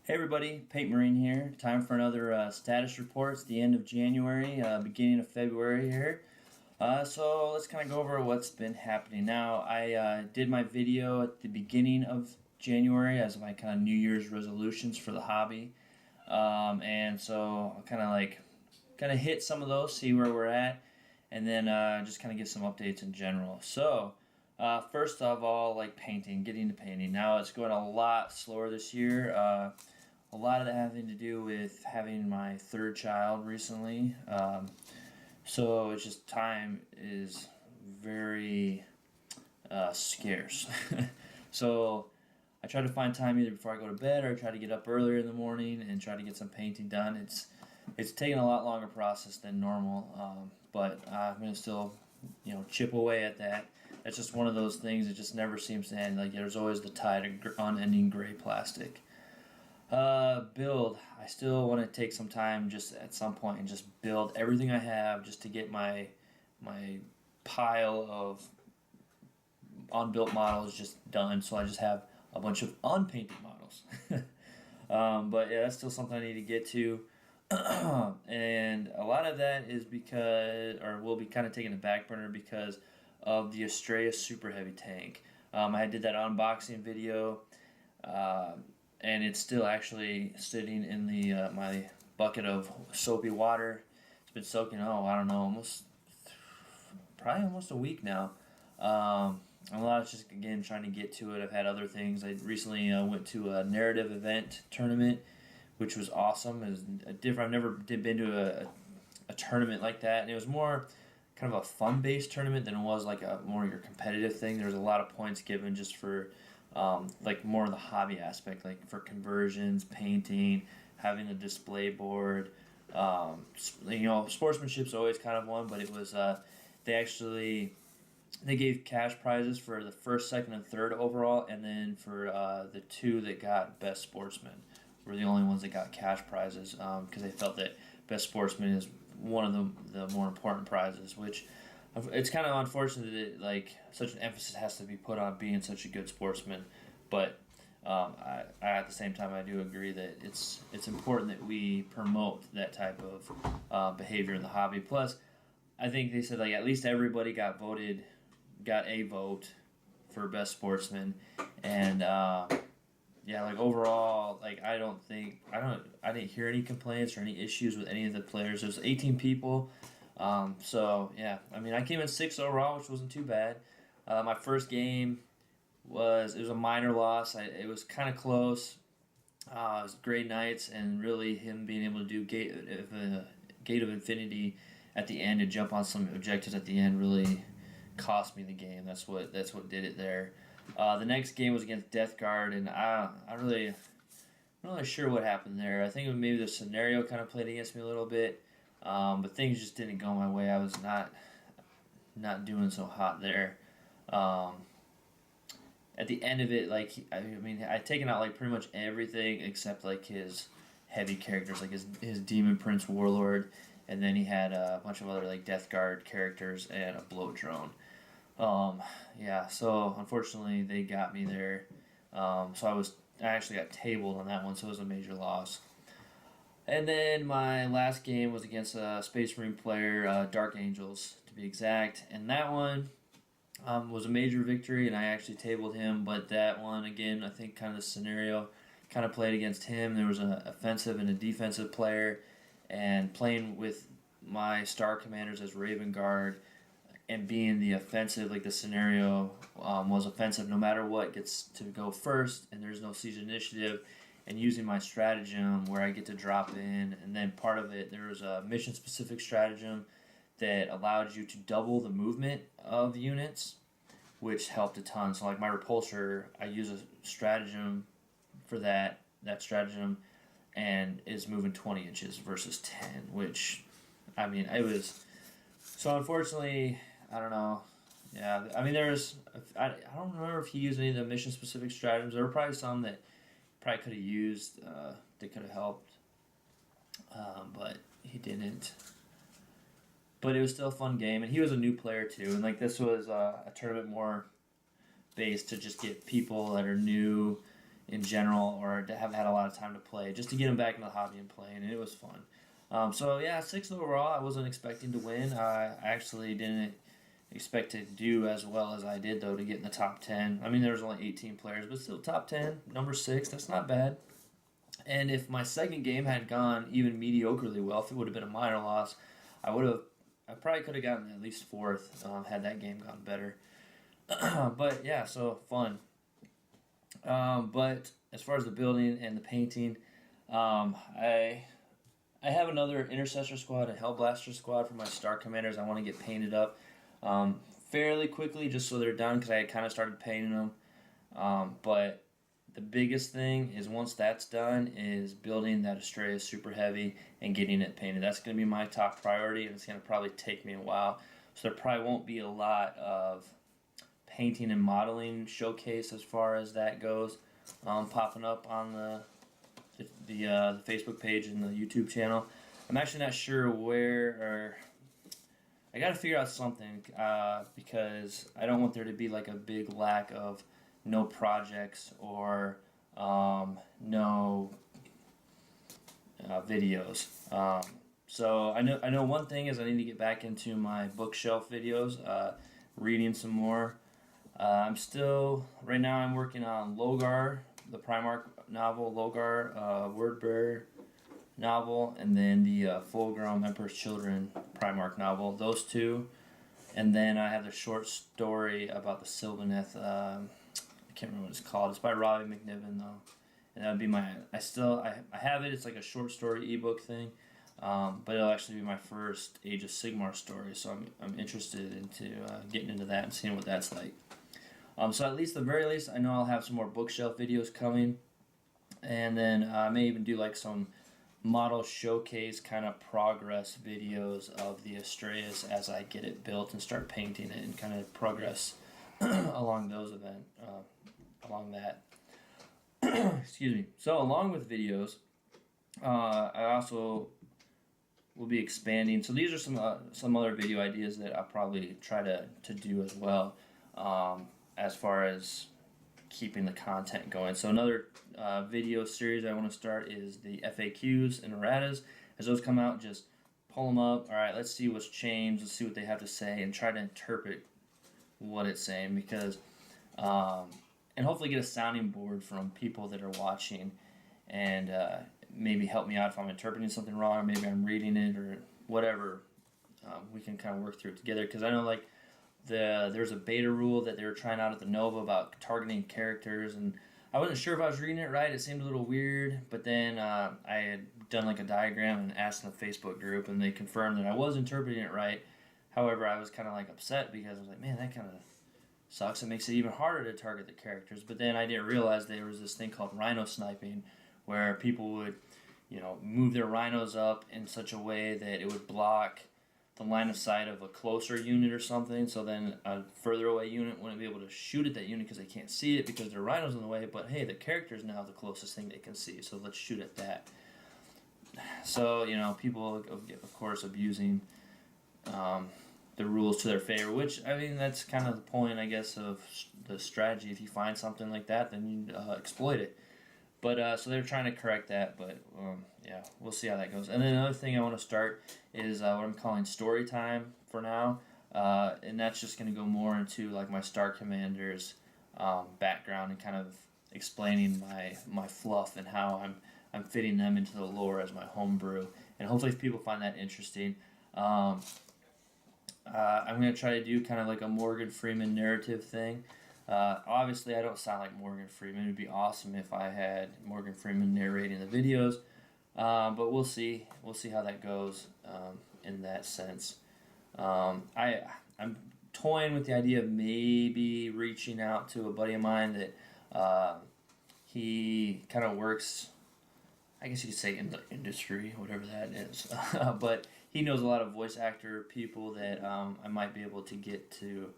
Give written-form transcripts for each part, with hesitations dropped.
Hey everybody, Paint Marine here. Time for another status report. It's the end of January, beginning of February here. So let's kind of go over what's been happening. Now, I did my video at the beginning of January as my kind of New Year's resolutions for the hobby. And so I'll kind of hit some of those, see where we're at, and then just kind of give some updates in general. So, first of all, like painting, getting to painting. Now it's going a lot slower this year. A lot of that having to do with having my third child recently. So it's just time is very scarce. So I try to find time either before I go to bed or I try to get up earlier in the morning and try to get some painting done. It's taken a lot longer process than normal, but I'm gonna still chip away at that. That's just one of those things that just never seems to end. Like there's always the tide of unending gray plastic. Build. I still want to take some time just at some point and just build everything I have just to get my pile of unbuilt models just done. So I just have a bunch of unpainted models. But yeah, that's still something I need to get to. And a lot of that is because, or will be kind of taking a back burner because of the Estrella Super Heavy tank. I did that unboxing video. And it's still actually sitting in the my bucket of soapy water. It's been soaking, I don't know, probably almost a week now. A lot of just, again, trying to get to it. I've had other things. I recently went to a narrative event tournament, which was awesome. It was different. I've never been to a tournament like that. And it was more kind of a fun-based tournament than it was like a more your competitive thing. There was a lot of points given just for like more of the hobby aspect, like for conversions, painting, having a display board. Sportsmanship's always kind of one, but it was they gave cash prizes for the first, second, and third overall, and then for the two that got best sportsman were the only ones that got cash prizes because they felt that best sportsman is one of the more important prizes, which. It's kind of unfortunate that like such an emphasis has to be put on being such a good sportsman, but I at the same time I do agree that it's important that we promote that type of behavior in the hobby. Plus, I think they said like at least everybody got a vote for best sportsman, and yeah, like overall, like I didn't hear any complaints or any issues with any of the players. There's 18 people. So yeah, I mean, I came in 6th overall, which wasn't too bad. My first game was a minor loss. It was kind of close. It was Grey Knights, and really him being able to do Gate of Infinity at the end and jump on some objectives at the end really cost me the game. That's what did it there. The next game was against Death Guard, and I'm not really sure what happened there. I think maybe the scenario kind of played against me a little bit. But things just didn't go my way. I was not doing so hot there. At the end of it, like I'd taken out like pretty much everything except like his heavy characters, like his Demon Prince Warlord, and then he had a bunch of other like Death Guard characters and a bloat drone. Yeah, so unfortunately they got me there. So I actually got tabled on that one, so it was a major loss. And then my last game was against a Space Marine player, Dark Angels to be exact, and that one was a major victory, and I actually tabled him. But that one, again, I think kind of the scenario kind of played against him. There was an offensive and a defensive player, and playing with my star commanders as Raven Guard and being the offensive, like the scenario was offensive no matter what gets to go first, and there's no siege initiative. And using my stratagem where I get to drop in, and then part of it, there was a mission-specific stratagem that allowed you to double the movement of the units, which helped a ton. So like my repulsor, I use a stratagem for that stratagem, and is moving 20 inches versus 10, which, I mean, it was... So unfortunately, I don't know. Yeah, I mean, I don't remember if he used any of the mission-specific stratagems. There were probably some that probably could have used, they could have helped, but he didn't. But it was still a fun game, and he was a new player too, and like this was a tournament more based to just get people that are new in general, or to have had a lot of time to play, just to get them back into the hobby and playing, and it was fun. So yeah, sixth overall. I wasn't expecting to win. I actually didn't expect to do as well as I did though to get in the top 10. I mean, there was only 18 players, but still top 10, number six. That's not bad. And if my second game had gone even mediocrely well, if it would have been a minor loss, I would have. I probably could have gotten at least fourth had that game gone better. But yeah, so fun. But as far as the building and the painting, I have another Intercessor squad, a Hellblaster squad for my Star Commanders. I want to get painted up fairly quickly just so they're done because I had kind of started painting them. But the biggest thing is once that's done is building that Estrella Super Heavy and getting it painted. That's going to be my top priority, and it's going to probably take me a while. So there probably won't be a lot of painting and modeling showcase as far as that goes popping up on the Facebook page and the YouTube channel. I'm actually not sure where, or I got to figure out something because I don't want there to be like a big lack of no projects or no videos. So I know one thing is I need to get back into my bookshelf videos, reading some more. I'm still right now. I'm working on Logar, the Primarch novel, Logar, Wordbearer novel, and then the Fulgrim Emperor's Children Primarch novel. Those two, and then I have the short story about the Sylvaneth. I can't remember what it's called. It's by Robbie McNiven though, and that would be my. I have it. It's like a short story ebook thing. But it'll actually be my first Age of Sigmar story, so I'm interested into getting into that and seeing what that's like. So at least the very least, I know I'll have some more bookshelf videos coming, and then I may even do like some model showcase kind of progress videos of the Astraeus as I get it built and start painting it and kind of progress along those along that. Excuse me. So along with videos, I also will be expanding. So these are some other video ideas that I'll probably try to do as well. As far as keeping the content going. So another video series I want to start is the FAQs and erratas. As those come out, just pull them up. All right, let's see what's changed. Let's see what they have to say and try to interpret what it's saying because, and hopefully get a sounding board from people that are watching and maybe help me out if I'm interpreting something wrong or maybe I'm reading it or whatever. We can kind of work through it together because I know like there's a beta rule that they were trying out at the Nova about targeting characters, and I wasn't sure if I was reading it right. It seemed a little weird, but then I had done like a diagram and asked in the Facebook group, and they confirmed that I was interpreting it right. However, I was kind of like upset because I was like, man, that kind of sucks. It makes it even harder to target the characters. But then I didn't realize there was this thing called rhino sniping, where people would, move their rhinos up in such a way that it would block the line of sight of a closer unit or something, so then a further away unit wouldn't be able to shoot at that unit because they can't see it because their rhino's in the way, but hey, the character is now the closest thing they can see, so let's shoot at that. So, people, of course, abusing the rules to their favor, which, I mean, that's kind of the point, I guess, of the strategy. If you find something like that, then you exploit it. But so they're trying to correct that, but yeah, we'll see how that goes. And then another thing I want to start is what I'm calling story time for now, and that's just going to go more into like my Star Commanders background and kind of explaining my fluff and how I'm fitting them into the lore as my homebrew. And hopefully, if people find that interesting, I'm going to try to do kind of like a Morgan Freeman narrative thing. Obviously, I don't sound like Morgan Freeman. It would be awesome if I had Morgan Freeman narrating the videos, but we'll see. We'll see how that goes in that sense. I'm toying with the idea of maybe reaching out to a buddy of mine that he kind of works, I guess you could say in the industry, whatever that is, but he knows a lot of voice actor people that I might be able to get to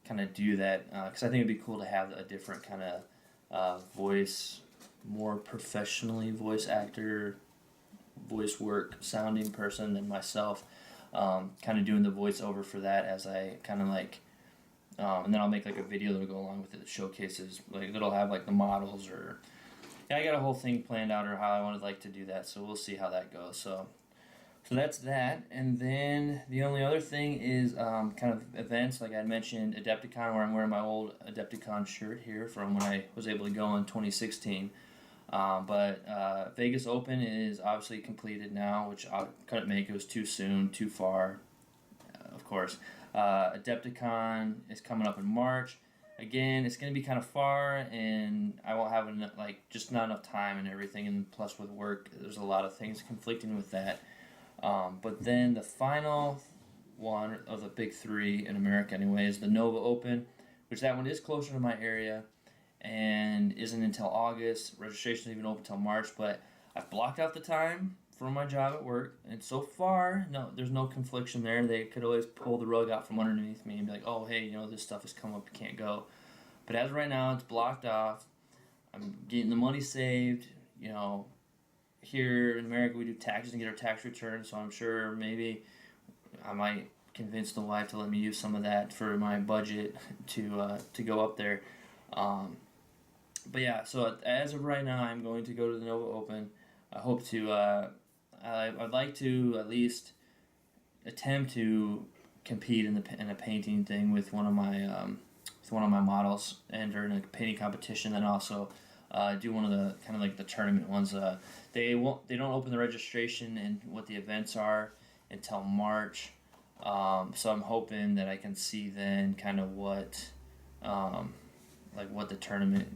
kind of do that because I think it'd be cool to have a different kind of voice, more professionally voice actor, voice work sounding person than myself, kind of doing the voiceover for that as I kind of like, and then I'll make like a video that'll go along with it that showcases, like it'll have like the models or yeah, I got a whole thing planned out or how I would like to do that. So we'll see how that goes. So that's that, and then the only other thing is kind of events, like I mentioned, Adepticon, where I'm wearing my old Adepticon shirt here from when I was able to go in 2016. But Vegas Open is obviously completed now, which I couldn't make. It was too soon, too far, of course. Adepticon is coming up in March. Again, it's going to be kind of far, and I won't have enough, just not enough time and everything. And plus, with work, there's a lot of things conflicting with that. But then the final one of the big three in America, anyway, is the Nova Open, which that one is closer to my area and isn't until August. Registration isn't even open until March, but I've blocked out the time from my job at work, and so far, no, there's no confliction there. They could always pull the rug out from underneath me and be like, "Oh, hey, this stuff has come up, you can't go." But as of right now, it's blocked off. I'm getting the money saved. Here in America, we do taxes and get our tax returns, so I'm sure maybe I might convince the wife to let me use some of that for my budget to go up there. But yeah, so as of right now, I'm going to go to the Nova Open. I hope to. I'd like to at least attempt to compete in a painting thing with one of my models, and during a painting competition, and also do one of the kind of like the tournament ones. They don't open the registration and what the events are until March. So I'm hoping that I can see then kind of what what the tournament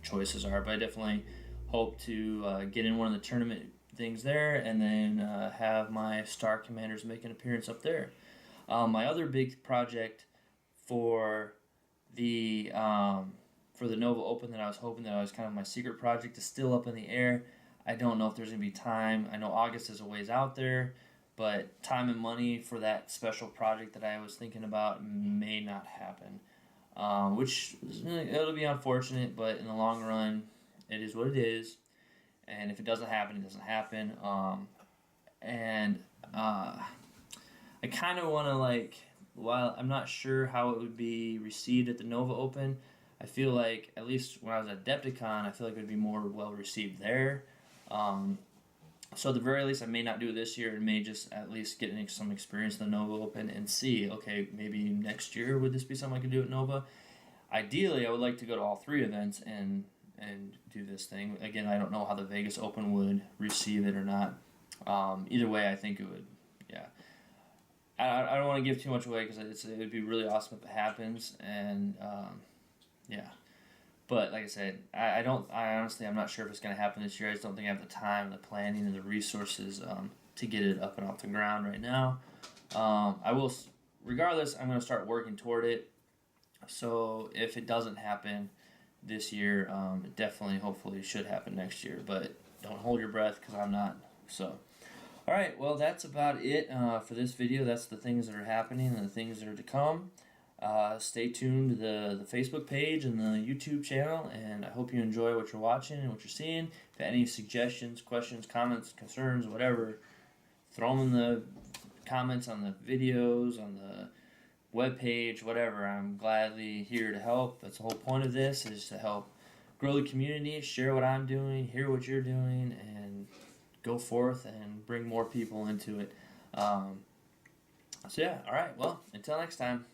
choices are. But I definitely hope to get in one of the tournament things there, and then have my Star Commanders make an appearance up there. My other big project for the Nova Open that I was hoping that I was kind of my secret project is still up in the air. I don't know if there's going to be time. I know August is a ways out there, but time and money for that special project that I was thinking about may not happen, which it'll be unfortunate, but in the long run, it is what it is. And if it doesn't happen, it doesn't happen. I kind of want to while I'm not sure how it would be received at the Nova Open, I feel like, at least when I was at Adepticon, I feel like it would be more well received there. So at the very least, I may not do it this year, and may just at least get some experience in the Nova Open and see, okay, maybe next year would this be something I could do at Nova? Ideally, I would like to go to all three events and do this thing. Again, I don't know how the Vegas Open would receive it or not. Either way, I think it would, yeah. I don't want to give too much away because it would be really awesome if it happens, and yeah. But like I said, I honestly, I'm not sure if it's going to happen this year. I just don't think I have the time, the planning, and the resources to get it up and off the ground right now. I will, regardless, I'm going to start working toward it. So if it doesn't happen this year, it definitely, hopefully, should happen next year. But don't hold your breath because I'm not. So, all right, well, that's about it for this video. That's the things that are happening and the things that are to come. Stay tuned to the Facebook page and the YouTube channel, and I hope you enjoy what you're watching and what you're seeing. If you have any suggestions, questions, comments, concerns, whatever, throw them in the comments on the videos, on the webpage, whatever. I'm gladly here to help. That's the whole point of this, is to help grow the community, share what I'm doing, hear what you're doing, and go forth and bring more people into it. So yeah, all right, well, until next time.